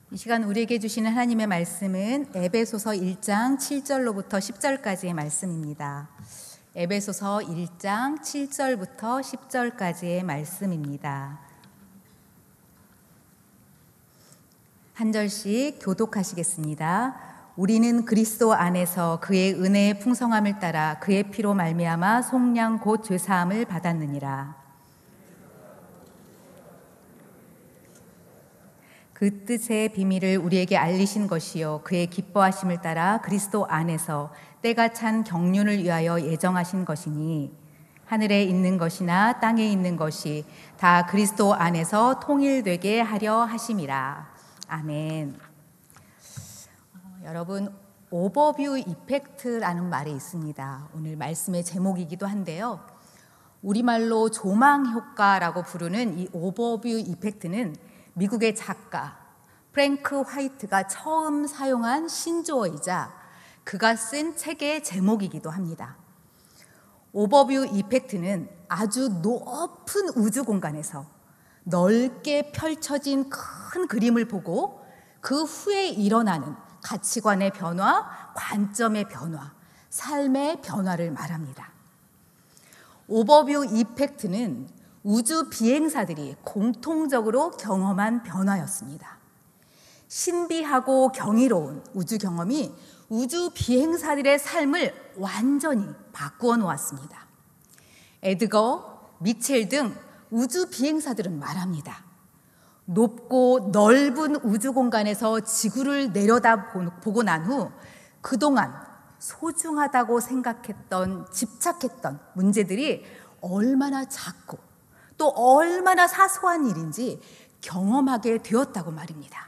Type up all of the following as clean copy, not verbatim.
이 시간 우리에게 주시는 하나님의 말씀은 에베소서 1장 7절로부터 10절까지의 말씀입니다. 에베소서 1장 7절부터 10절까지의 말씀입니다. 한 절씩 교독하시겠습니다. 우리는 그리스도 안에서 그의 은혜의 풍성함을 따라 그의 피로 말미암아 속량 곧 죄사함을 받았느니라. 그 뜻의 비밀을 우리에게 알리신 것이요 그의 기뻐하심을 따라 그리스도 안에서 때가 찬 경륜을 위하여 예정하신 것이니 하늘에 있는 것이나 땅에 있는 것이 다 그리스도 안에서 통일되게 하려 하심이라. 아멘. 여러분, 오버뷰 이펙트라는 말이 있습니다. 오늘 말씀의 제목이기도 한데요. 우리말로 조망 효과라고 부르는 이 오버뷰 이펙트는 미국의 작가 프랭크 화이트가 처음 사용한 신조어이자 그가 쓴 책의 제목이기도 합니다. 오버뷰 이펙트는 아주 높은 우주 공간에서 넓게 펼쳐진 큰 그림을 보고 그 후에 일어나는 가치관의 변화, 관점의 변화, 삶의 변화를 말합니다. 오버뷰 이펙트는 우주 비행사들이 공통적으로 경험한 변화였습니다. 신비하고 경이로운 우주 경험이 우주 비행사들의 삶을 완전히 바꾸어 놓았습니다. 에드거, 미첼 등 우주 비행사들은 말합니다. 높고 넓은 우주 공간에서 지구를 내려다보고 난 후 그동안 소중하다고 생각했던, 집착했던 문제들이 얼마나 작고 또 얼마나 사소한 일인지 경험하게 되었다고 말입니다.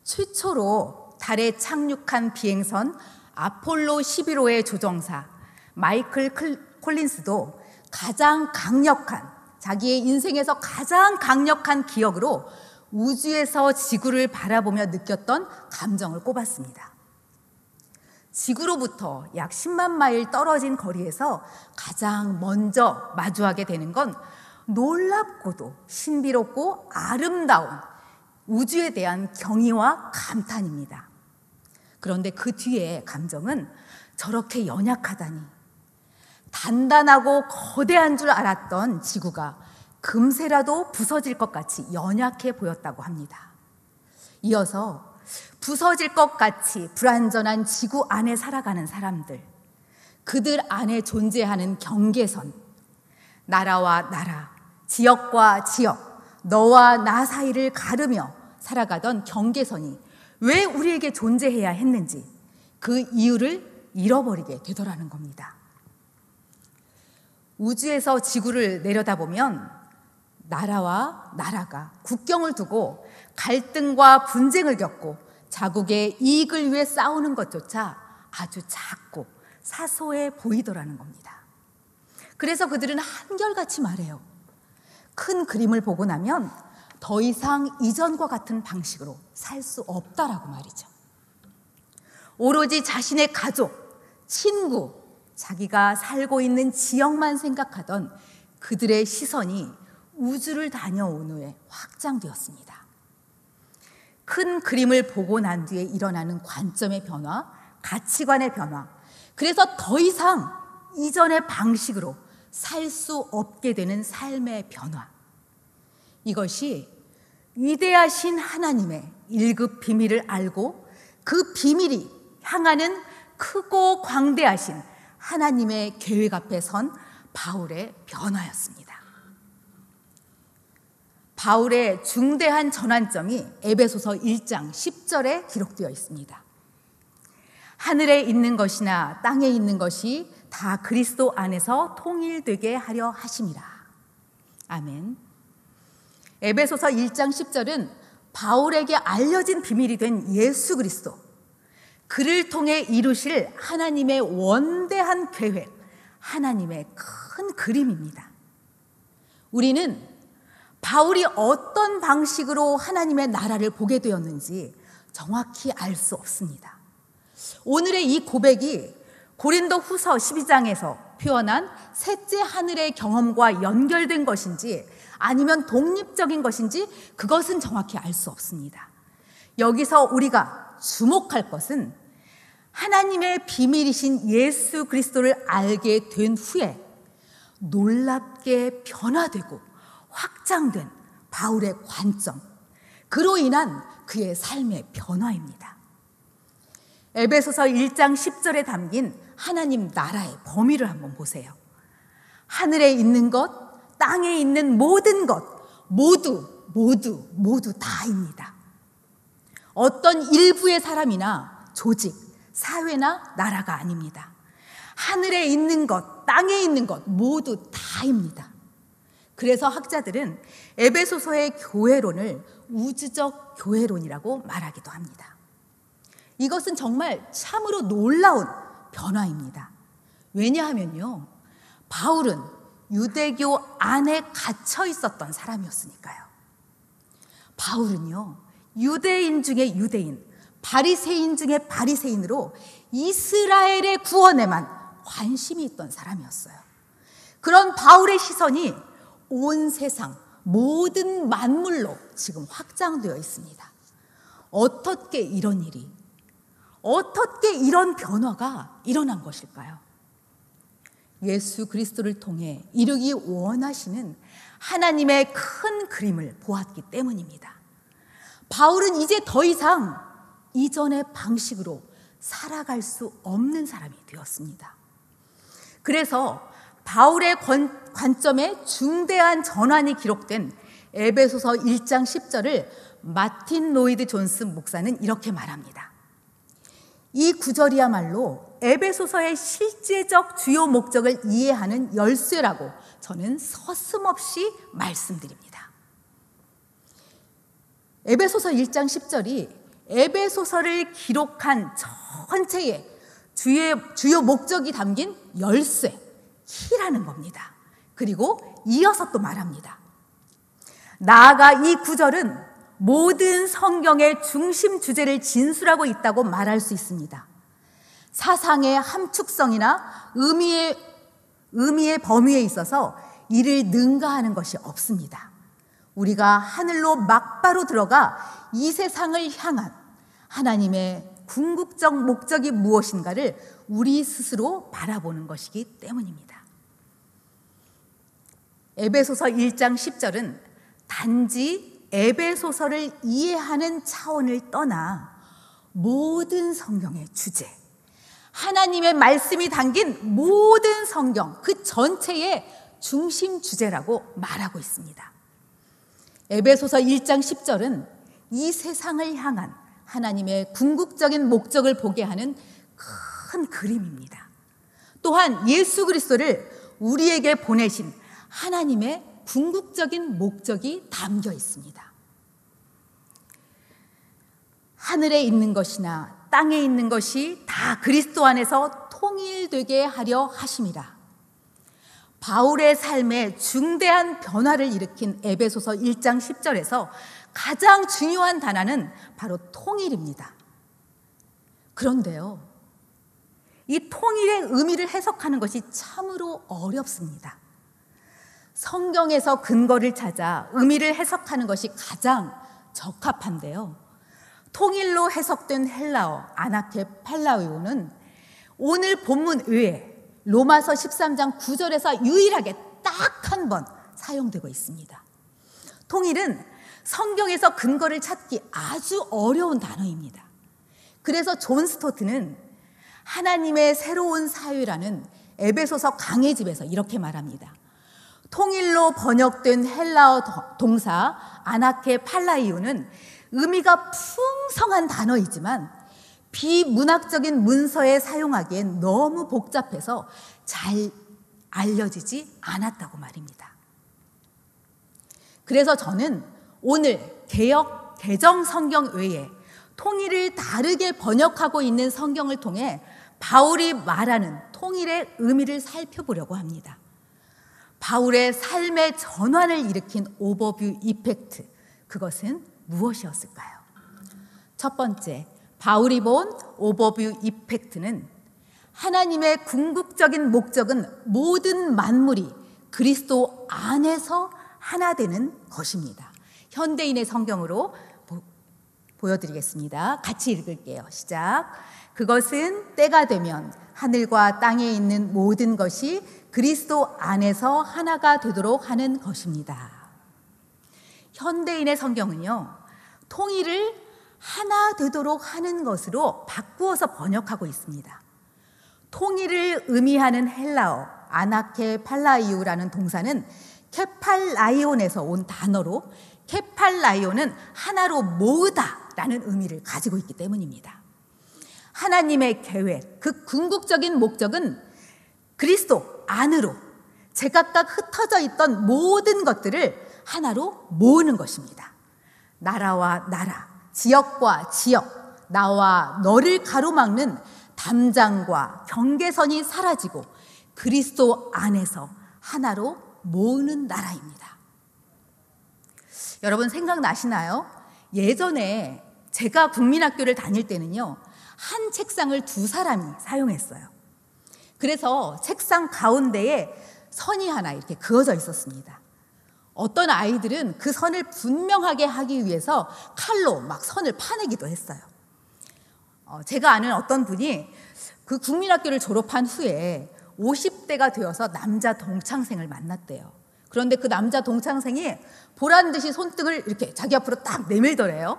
최초로 달에 착륙한 비행선 아폴로 11호의 조종사 마이클 콜린스도 가장 강력한, 자기의 인생에서 가장 강력한 기억으로 우주에서 지구를 바라보며 느꼈던 감정을 꼽았습니다. 지구로부터 약 10만 마일 떨어진 거리에서 가장 먼저 마주하게 되는 건 놀랍고도 신비롭고 아름다운 우주에 대한 경의와 감탄입니다. 그런데 그 뒤에 감정은 저렇게 연약하다니, 단단하고 거대한 줄 알았던 지구가 금세라도 부서질 것 같이 연약해 보였다고 합니다. 이어서 부서질 것 같이 불완전한 지구 안에 살아가는 사람들, 그들 안에 존재하는 경계선, 나라와 나라, 지역과 지역, 너와 나 사이를 가르며 살아가던 경계선이 왜 우리에게 존재해야 했는지 그 이유를 잃어버리게 되더라는 겁니다. 우주에서 지구를 내려다보면 나라와 나라가 국경을 두고 갈등과 분쟁을 겪고 자국의 이익을 위해 싸우는 것조차 아주 작고 사소해 보이더라는 겁니다. 그래서 그들은 한결같이 말해요. 큰 그림을 보고 나면 더 이상 이전과 같은 방식으로 살 수 없다라고 말이죠. 오로지 자신의 가족, 친구, 자기가 살고 있는 지역만 생각하던 그들의 시선이 우주를 다녀온 후에 확장되었습니다. 큰 그림을 보고 난 뒤에 일어나는 관점의 변화, 가치관의 변화, 그래서 더 이상 이전의 방식으로 살 수 없게 되는 삶의 변화. 이것이 위대하신 하나님의 1급 비밀을 알고 그 비밀이 향하는 크고 광대하신 하나님의 계획 앞에 선 바울의 변화였습니다. 바울의 중대한 전환점이 에베소서 1장 10절에 기록되어 있습니다. 하늘에 있는 것이나 땅에 있는 것이 다 그리스도 안에서 통일되게 하려 하심이라. 아멘. 에베소서 1장 10절은 바울에게 알려진 비밀이 된 예수 그리스도, 그를 통해 이루실 하나님의 원대한 계획, 하나님의 큰 그림입니다. 우리는 바울이 어떤 방식으로 하나님의 나라를 보게 되었는지 정확히 알 수 없습니다. 오늘의 이 고백이 고린도 후서 12장에서 표현한 셋째 하늘의 경험과 연결된 것인지 아니면 독립적인 것인지 그것은 정확히 알 수 없습니다. 여기서 우리가 주목할 것은 하나님의 비밀이신 예수 그리스도를 알게 된 후에 놀랍게 변화되고 확장된 바울의 관점, 그로 인한 그의 삶의 변화입니다. 에베소서 1장 10절에 담긴 하나님 나라의 범위를 한번 보세요. 하늘에 있는 것, 땅에 있는 모든 것 모두 다입니다. 어떤 일부의 사람이나 조직, 사회나 나라가 아닙니다. 하늘에 있는 것, 땅에 있는 것 모두 다입니다. 그래서 학자들은 에베소서의 교회론을 우주적 교회론이라고 말하기도 합니다. 이것은 정말 참으로 놀라운 변화입니다. 왜냐하면요, 바울은 유대교 안에 갇혀 있었던 사람이었으니까요. 바울은요, 유대인 중에 유대인, 바리새인 중에 바리새인으로 이스라엘의 구원에만 관심이 있던 사람이었어요. 그런 바울의 시선이 온 세상 모든 만물로 지금 확장되어 있습니다. 어떻게 이런 일이, 어떻게 이런 변화가 일어난 것일까요? 예수 그리스도를 통해 이루기 원하시는 하나님의 큰 그림을 보았기 때문입니다. 바울은 이제 더 이상 이전의 방식으로 살아갈 수 없는 사람이 되었습니다. 그래서 바울의 관점에 중대한 전환이 기록된 에베소서 1장 10절을 마틴 로이드 존스 목사는 이렇게 말합니다. 이 구절이야말로 에베소서의 실제적 주요 목적을 이해하는 열쇠라고 저는 서슴없이 말씀드립니다. 에베소서 1장 10절이 에베소서를 기록한 전체의 주요 목적이 담긴 열쇠, 키라는 겁니다. 그리고 이어서 또 말합니다. 나아가 이 구절은 모든 성경의 중심 주제를 진술하고 있다고 말할 수 있습니다. 사상의 함축성이나 의미의 범위에 있어서 이를 능가하는 것이 없습니다. 우리가 하늘로 막바로 들어가 이 세상을 향한 하나님의 궁극적 목적이 무엇인가를 우리 스스로 바라보는 것이기 때문입니다. 에베소서 1장 10절은 단지 에베소서를 이해하는 차원을 떠나 모든 성경의 주제, 하나님의 말씀이 담긴 모든 성경 그 전체의 중심 주제라고 말하고 있습니다. 에베소서 1장 10절은 이 세상을 향한 하나님의 궁극적인 목적을 보게 하는 큰 그림입니다. 또한 예수 그리스도를 우리에게 보내신 하나님의 궁극적인 목적이 담겨 있습니다. 하늘에 있는 것이나 땅에 있는 것이 다 그리스도 안에서 통일되게 하려 하심이라. 바울의 삶에 중대한 변화를 일으킨 에베소서 1장 10절에서 가장 중요한 단어는 바로 통일입니다. 그런데요, 이 통일의 의미를 해석하는 것이 참으로 어렵습니다. 성경에서 근거를 찾아 의미를 해석하는 것이 가장 적합한데요, 통일로 해석된 헬라어 아나케 팔라우는 오늘 본문 외에 로마서 13장 9절에서 유일하게 딱 한 번 사용되고 있습니다. 통일은 성경에서 근거를 찾기 아주 어려운 단어입니다. 그래서 존 스토트는 하나님의 새로운 사회라는 에베소서 강해집에서 이렇게 말합니다. 통일로 번역된 헬라어 동사 아나케 팔라이오는 의미가 풍성한 단어이지만 비문학적인 문서에 사용하기엔 너무 복잡해서 잘 알려지지 않았다고 말입니다. 그래서 저는 오늘 개정 성경 외에 통일을 다르게 번역하고 있는 성경을 통해 바울이 말하는 통일의 의미를 살펴보려고 합니다. 바울의 삶의 전환을 일으킨 오버뷰 이펙트, 그것은 무엇이었을까요? 첫 번째, 바울이 본 오버뷰 이펙트는 하나님의 궁극적인 목적은 모든 만물이 그리스도 안에서 하나 되는 것입니다. 현대인의 성경으로 보여드리겠습니다. 같이 읽을게요. 시작. 그것은 때가 되면 하늘과 땅에 있는 모든 것이 그리스도 안에서 하나가 되도록 하는 것입니다. 현대인의 성경은요, 통일을 하나 되도록 하는 것으로 바꾸어서 번역하고 있습니다. 통일을 의미하는 헬라어 아나케 팔라이오라는 동사는 케팔라이온에서 온 단어로, 케팔라이온은 하나로 모으다라는 의미를 가지고 있기 때문입니다. 하나님의 계획, 그 궁극적인 목적은 그리스도 안으로 제각각 흩어져 있던 모든 것들을 하나로 모으는 것입니다. 나라와 나라, 지역과 지역, 나와 너를 가로막는 담장과 경계선이 사라지고 그리스도 안에서 하나로 모으는 나라입니다. 여러분 생각나시나요? 예전에 제가 국민학교를 다닐 때는요, 한 책상을 두 사람이 사용했어요. 그래서 책상 가운데에 선이 하나 이렇게 그어져 있었습니다. 어떤 아이들은 그 선을 분명하게 하기 위해서 칼로 막 선을 파내기도 했어요. 제가 아는 어떤 분이 그 국민학교를 졸업한 후에 50대가 되어서 남자 동창생을 만났대요. 그런데 그 남자 동창생이 보란 듯이 손등을 이렇게 자기 앞으로 딱 내밀더래요.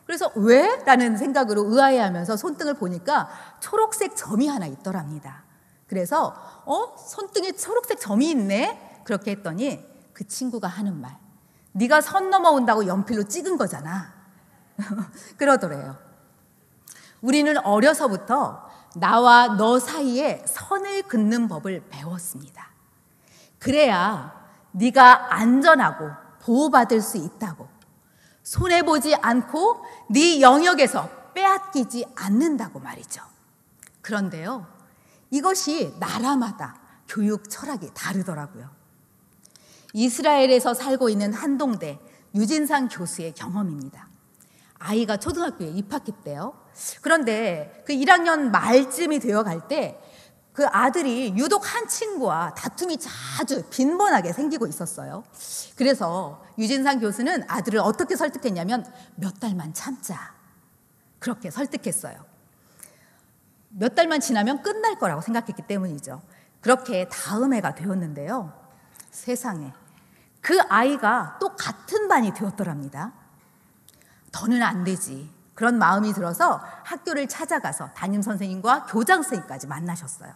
그래서 왜? 라는 생각으로 의아해하면서 손등을 보니까 초록색 점이 하나 있더랍니다. 그래서 손등에 초록색 점이 있네? 그렇게 했더니 그 친구가 하는 말, 네가 선 넘어온다고 연필로 찍은 거잖아. 그러더래요. 우리는 어려서부터 나와 너 사이에 선을 긋는 법을 배웠습니다. 그래야 네가 안전하고 보호받을 수 있다고, 손해보지 않고 네 영역에서 빼앗기지 않는다고 말이죠. 그런데요, 이것이 나라마다 교육 철학이 다르더라고요. 이스라엘에서 살고 있는 한동대 유진상 교수의 경험입니다. 아이가 초등학교에 입학했대요. 그런데 그 1학년 말쯤이 되어갈 때 그 아들이 유독 한 친구와 다툼이 자주 빈번하게 생기고 있었어요. 그래서 유진상 교수는 아들을 어떻게 설득했냐면 몇 달만 참자, 그렇게 설득했어요. 몇 달만 지나면 끝날 거라고 생각했기 때문이죠. 그렇게 다음 해가 되었는데요, 세상에 그 아이가 또 같은 반이 되었더랍니다. 더는 안 되지, 그런 마음이 들어서 학교를 찾아가서 담임선생님과 교장선생님까지 만나셨어요.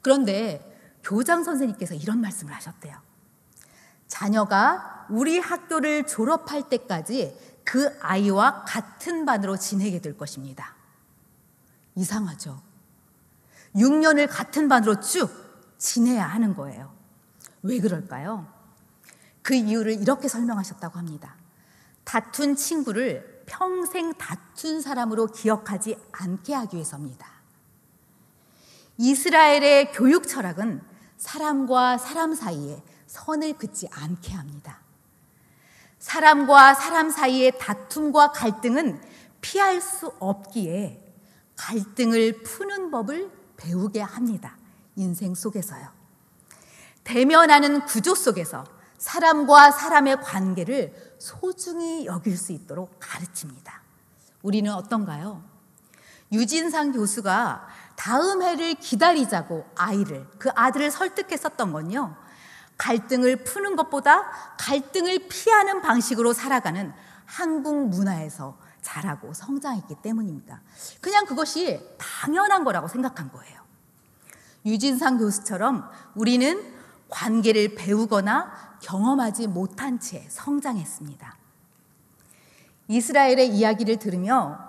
그런데 교장선생님께서 이런 말씀을 하셨대요. 자녀가 우리 학교를 졸업할 때까지 그 아이와 같은 반으로 지내게 될 것입니다. 이상하죠? 6년을 같은 반으로 쭉 지내야 하는 거예요. 왜 그럴까요? 그 이유를 이렇게 설명하셨다고 합니다. 다툰 친구를 평생 다툰 사람으로 기억하지 않게 하기 위해서입니다. 이스라엘의 교육 철학은 사람과 사람 사이에 선을 긋지 않게 합니다. 사람과 사람 사이의 다툼과 갈등은 피할 수 없기에 갈등을 푸는 법을 배우게 합니다. 인생 속에서요. 대면하는 구조 속에서 사람과 사람의 관계를 소중히 여길 수 있도록 가르칩니다. 우리는 어떤가요? 유진상 교수가 다음 해를 기다리자고 그 아들을 설득했었던 건요, 갈등을 푸는 것보다 갈등을 피하는 방식으로 살아가는 한국 문화에서 자라고 성장했기 때문입니다. 그냥 그것이 당연한 거라고 생각한 거예요. 유진상 교수처럼 우리는 관계를 배우거나 경험하지 못한 채 성장했습니다. 이스라엘의 이야기를 들으며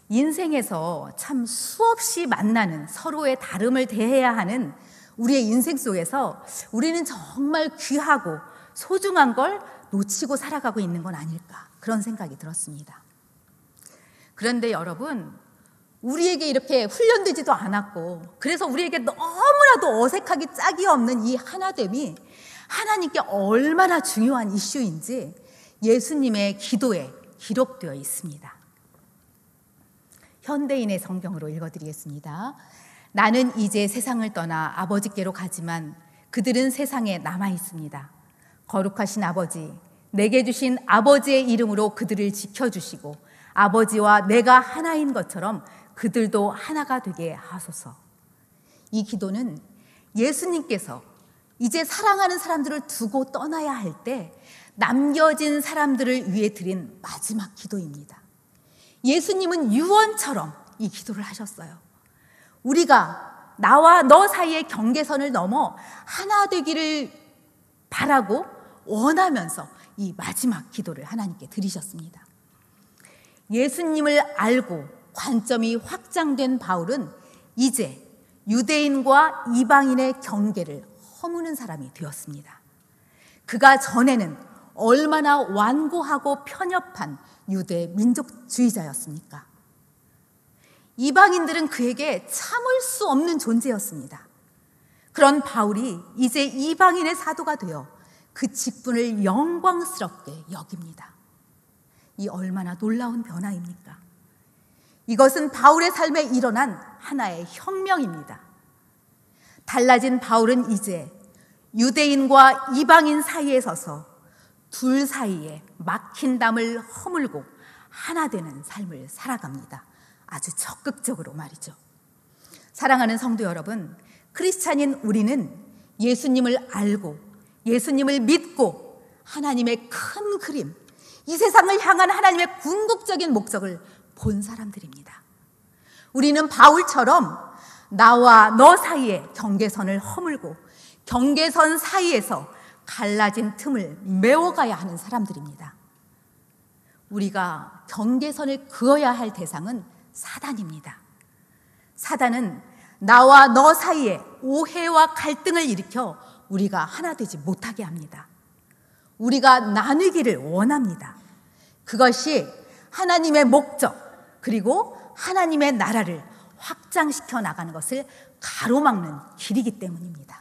인생에서 참 수없이 만나는 서로의 다름을 대해야 하는 우리의 인생 속에서 우리는 정말 귀하고 소중한 걸 놓치고 살아가고 있는 건 아닐까, 그런 생각이 들었습니다. 그런데 여러분, 우리에게 이렇게 훈련되지도 않았고 그래서 우리에게 너무나도 어색하기 짝이 없는 이 하나됨이 하나님께 얼마나 중요한 이슈인지 예수님의 기도에 기록되어 있습니다. 현대인의 성경으로 읽어드리겠습니다. 나는 이제 세상을 떠나 아버지께로 가지만 그들은 세상에 남아 있습니다. 거룩하신 아버지, 내게 주신 아버지의 이름으로 그들을 지켜주시고 아버지와 내가 하나인 것처럼 그들도 하나가 되게 하소서. 이 기도는 예수님께서 이제 사랑하는 사람들을 두고 떠나야 할 때 남겨진 사람들을 위해 드린 마지막 기도입니다. 예수님은 유언처럼 이 기도를 하셨어요. 우리가 나와 너 사이의 경계선을 넘어 하나 되기를 바라고 원하면서 이 마지막 기도를 하나님께 드리셨습니다. 예수님을 알고 관점이 확장된 바울은 이제 유대인과 이방인의 경계를 허무는 사람이 되었습니다. 그가 전에는 얼마나 완고하고 편협한 유대 민족주의자였습니까? 이방인들은 그에게 참을 수 없는 존재였습니다. 그런 바울이 이제 이방인의 사도가 되어 그 직분을 영광스럽게 여깁니다. 이 얼마나 놀라운 변화입니까? 이것은 바울의 삶에 일어난 하나의 혁명입니다. 달라진 바울은 이제 유대인과 이방인 사이에 서서 둘 사이에 막힌 담을 허물고 하나 되는 삶을 살아갑니다. 아주 적극적으로 말이죠. 사랑하는 성도 여러분, 크리스찬인 우리는 예수님을 알고 예수님을 믿고 하나님의 큰 그림, 이 세상을 향한 하나님의 궁극적인 목적을 본 사람들입니다. 우리는 바울처럼 나와 너 사이에 경계선을 허물고 경계선 사이에서 갈라진 틈을 메워가야 하는 사람들입니다. 우리가 경계선을 그어야 할 대상은 사단입니다. 사단은 나와 너 사이에 오해와 갈등을 일으켜 우리가 하나 되지 못하게 합니다. 우리가 나누기를 원합니다. 그것이 하나님의 목적 그리고 하나님의 나라를 확장시켜 나가는 것을 가로막는 길이기 때문입니다.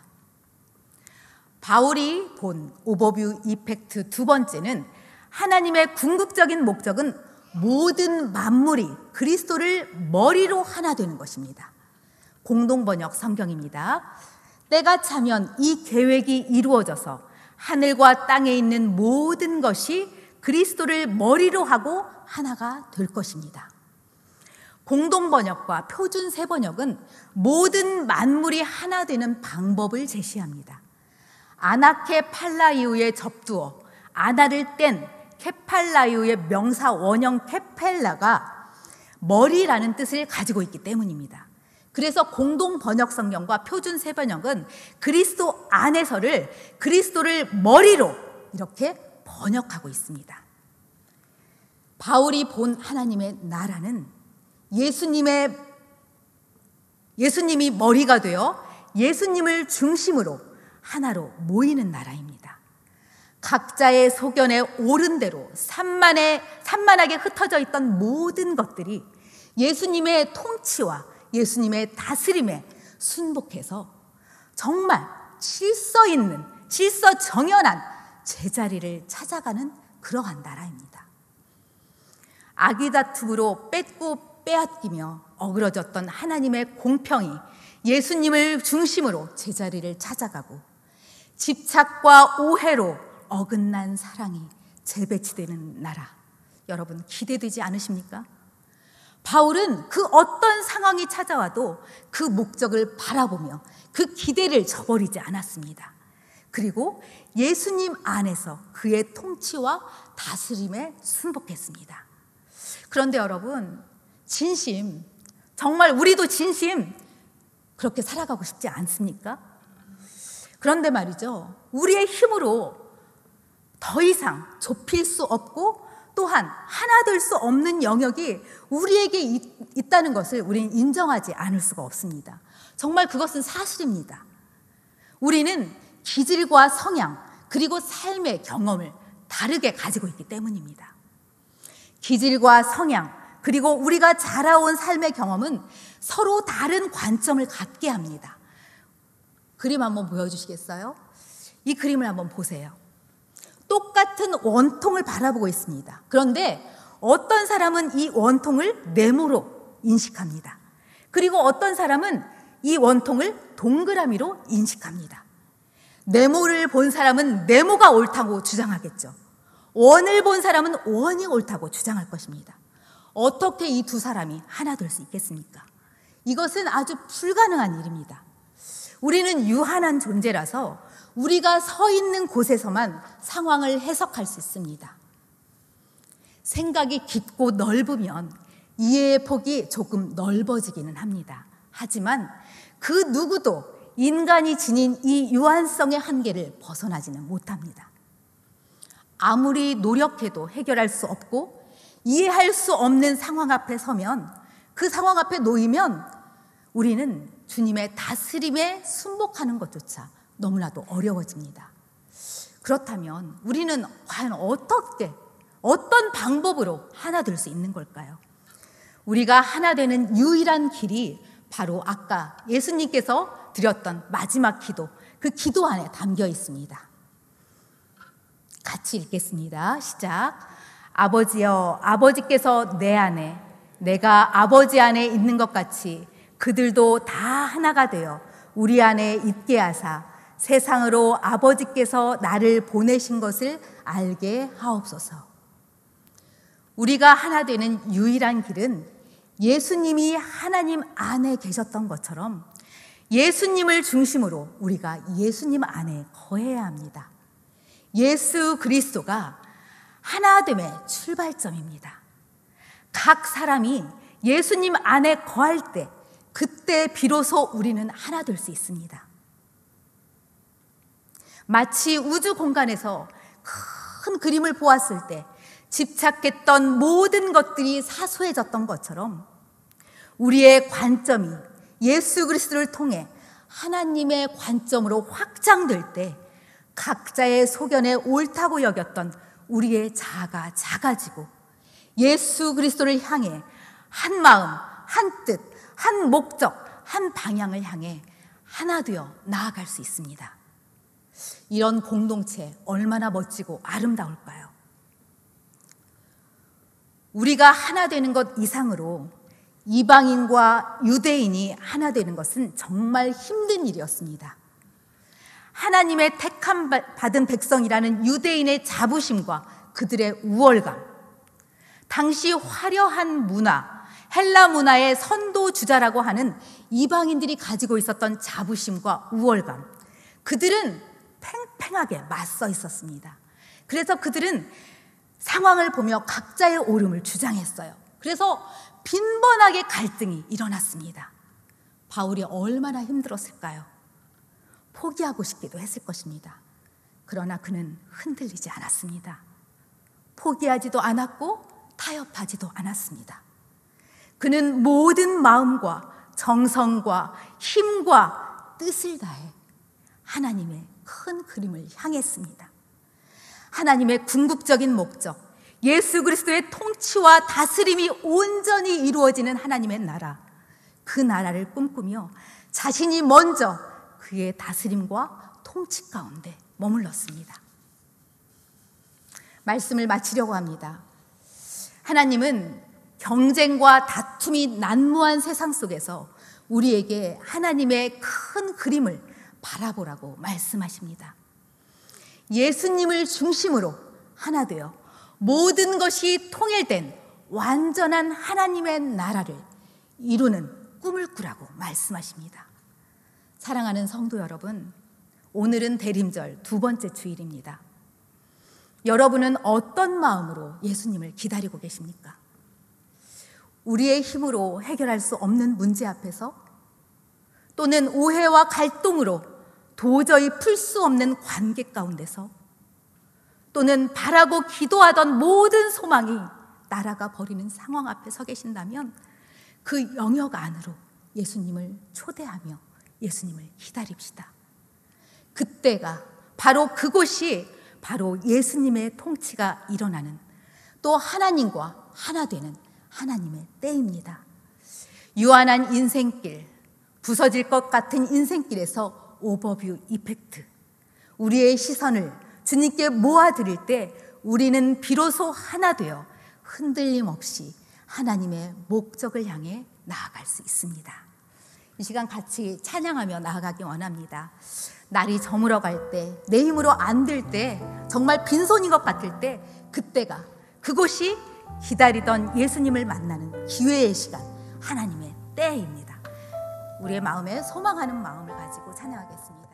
바울이 본 오버뷰 이펙트 두 번째는 하나님의 궁극적인 목적은 모든 만물이 그리스도를 머리로 하나 되는 것입니다. 공동번역 성경입니다. 때가 차면 이 계획이 이루어져서 하늘과 땅에 있는 모든 것이 그리스도를 머리로 하고 하나가 될 것입니다. 공동번역과 표준 세번역은 모든 만물이 하나 되는 방법을 제시합니다. 아나케 팔라이오의 접두어 아나를 뗀 케팔라이오의 명사 원형 케펠라가 머리라는 뜻을 가지고 있기 때문입니다. 그래서 공동번역 성경과 표준 세번역은 그리스도 안에서를 그리스도를 머리로 이렇게 번역하고 있습니다. 바울이 본 하나님의 나라는 예수님이 머리가 되어 예수님을 중심으로 하나로 모이는 나라입니다. 각자의 소견에 옳은 대로 산만하게 흩어져 있던 모든 것들이 예수님의 통치와 예수님의 다스림에 순복해서 정말 질서 있는, 질서 정연한 제자리를 찾아가는 그러한 나라입니다. 악의다툼으로 뺏고 빼앗기며 어그러졌던 하나님의 공평이 예수님을 중심으로 제자리를 찾아가고 집착과 오해로 어긋난 사랑이 재배치되는 나라, 여러분 기대되지 않으십니까? 바울은 그 어떤 상황이 찾아와도 그 목적을 바라보며 그 기대를 저버리지 않았습니다. 그리고 예수님 안에서 그의 통치와 다스림에 순복했습니다. 그런데 여러분, 진심, 정말 우리도 진심 그렇게 살아가고 싶지 않습니까? 그런데 말이죠, 우리의 힘으로 더 이상 좁힐 수 없고 또한 하나 될 수 없는 영역이 우리에게 있다는 것을 우리는 인정하지 않을 수가 없습니다. 정말 그것은 사실입니다. 우리는 기질과 성향 그리고 삶의 경험을 다르게 가지고 있기 때문입니다. 기질과 성향 그리고 우리가 자라온 삶의 경험은 서로 다른 관점을 갖게 합니다. 그림 한번 보여주시겠어요? 이 그림을 한번 보세요. 똑같은 원통을 바라보고 있습니다. 그런데 어떤 사람은 이 원통을 네모로 인식합니다. 그리고 어떤 사람은 이 원통을 동그라미로 인식합니다. 네모를 본 사람은 네모가 옳다고 주장하겠죠. 원을 본 사람은 원이 옳다고 주장할 것입니다. 어떻게 이 두 사람이 하나 될 수 있겠습니까? 이것은 아주 불가능한 일입니다. 우리는 유한한 존재라서 우리가 서 있는 곳에서만 상황을 해석할 수 있습니다. 생각이 깊고 넓으면 이해의 폭이 조금 넓어지기는 합니다. 하지만 그 누구도 인간이 지닌 이 유한성의 한계를 벗어나지는 못합니다. 아무리 노력해도 해결할 수 없고 이해할 수 없는 상황 앞에 서면, 그 상황 앞에 놓이면 우리는 주님의 다스림에 순복하는 것조차 너무나도 어려워집니다. 그렇다면 우리는 과연 어떤 방법으로 하나 될 수 있는 걸까요? 우리가 하나 되는 유일한 길이 바로 아까 예수님께서 드렸던 마지막 기도, 그 기도 안에 담겨 있습니다. 같이 읽겠습니다. 시작. 아버지여, 아버지께서 내 안에, 내가 아버지 안에 있는 것 같이 그들도 다 하나가 되어 우리 안에 있게 하사 세상으로 아버지께서 나를 보내신 것을 알게 하옵소서. 우리가 하나 되는 유일한 길은 예수님이 하나님 안에 계셨던 것처럼 예수님을 중심으로 우리가 예수님 안에 거해야 합니다. 예수 그리스도가 하나됨의 출발점입니다. 각 사람이 예수님 안에 거할 때, 그때 비로소 우리는 하나 될 수 있습니다. 마치 우주 공간에서 큰 그림을 보았을 때 집착했던 모든 것들이 사소해졌던 것처럼 우리의 관점이 예수 그리스도를 통해 하나님의 관점으로 확장될 때 각자의 소견에 옳다고 여겼던 우리의 자아가 작아지고 예수 그리스도를 향해 한 마음, 한 뜻, 한 목적, 한 방향을 향해 하나 되어 나아갈 수 있습니다. 이런 공동체 얼마나 멋지고 아름다울까요? 우리가 하나 되는 것 이상으로 이방인과 유대인이 하나 되는 것은 정말 힘든 일이었습니다. 하나님의 택함 받은 백성이라는 유대인의 자부심과 그들의 우월감, 당시 화려한 문화, 헬라 문화의 선도주자라고 하는 이방인들이 가지고 있었던 자부심과 우월감, 그들은 팽팽하게 맞서 있었습니다. 그래서 그들은 상황을 보며 각자의 옳음을 주장했어요. 그래서 빈번하게 갈등이 일어났습니다. 바울이 얼마나 힘들었을까요? 포기하고 싶기도 했을 것입니다. 그러나 그는 흔들리지 않았습니다. 포기하지도 않았고 타협하지도 않았습니다. 그는 모든 마음과 정성과 힘과 뜻을 다해 하나님의 큰 그림을 향했습니다. 하나님의 궁극적인 목적, 예수 그리스도의 통치와 다스림이 온전히 이루어지는 하나님의 나라, 그 나라를 꿈꾸며 자신이 먼저 그의 다스림과 통치 가운데 머물렀습니다. 말씀을 마치려고 합니다. 하나님은 경쟁과 다툼이 난무한 세상 속에서 우리에게 하나님의 큰 그림을 바라보라고 말씀하십니다. 예수님을 중심으로 하나 되어 모든 것이 통일된 완전한 하나님의 나라를 이루는 꿈을 꾸라고 말씀하십니다. 사랑하는 성도 여러분, 오늘은 대림절 두 번째 주일입니다. 여러분은 어떤 마음으로 예수님을 기다리고 계십니까? 우리의 힘으로 해결할 수 없는 문제 앞에서, 또는 오해와 갈등으로 도저히 풀 수 없는 관계 가운데서, 또는 바라고 기도하던 모든 소망이 날아가 버리는 상황 앞에 서 계신다면 그 영역 안으로 예수님을 초대하며 예수님을 기다립시다. 그때가 바로 그곳이 바로 예수님의 통치가 일어나는, 또 하나님과 하나 되는 하나님의 때입니다. 유한한 인생길, 부서질 것 같은 인생길에서 오버뷰 이펙트, 우리의 시선을 주님께 모아드릴 때 우리는 비로소 하나 되어 흔들림 없이 하나님의 목적을 향해 나아갈 수 있습니다. 이 시간 같이 찬양하며 나아가기 원합니다. 날이 저물어 갈 때, 내 힘으로 안 될 때, 정말 빈손인 것 같을 때, 그때가, 그곳이 기다리던 예수님을 만나는 기회의 시간, 하나님의 때입니다. 우리의 마음에 소망하는 마음을 가지고 찬양하겠습니다.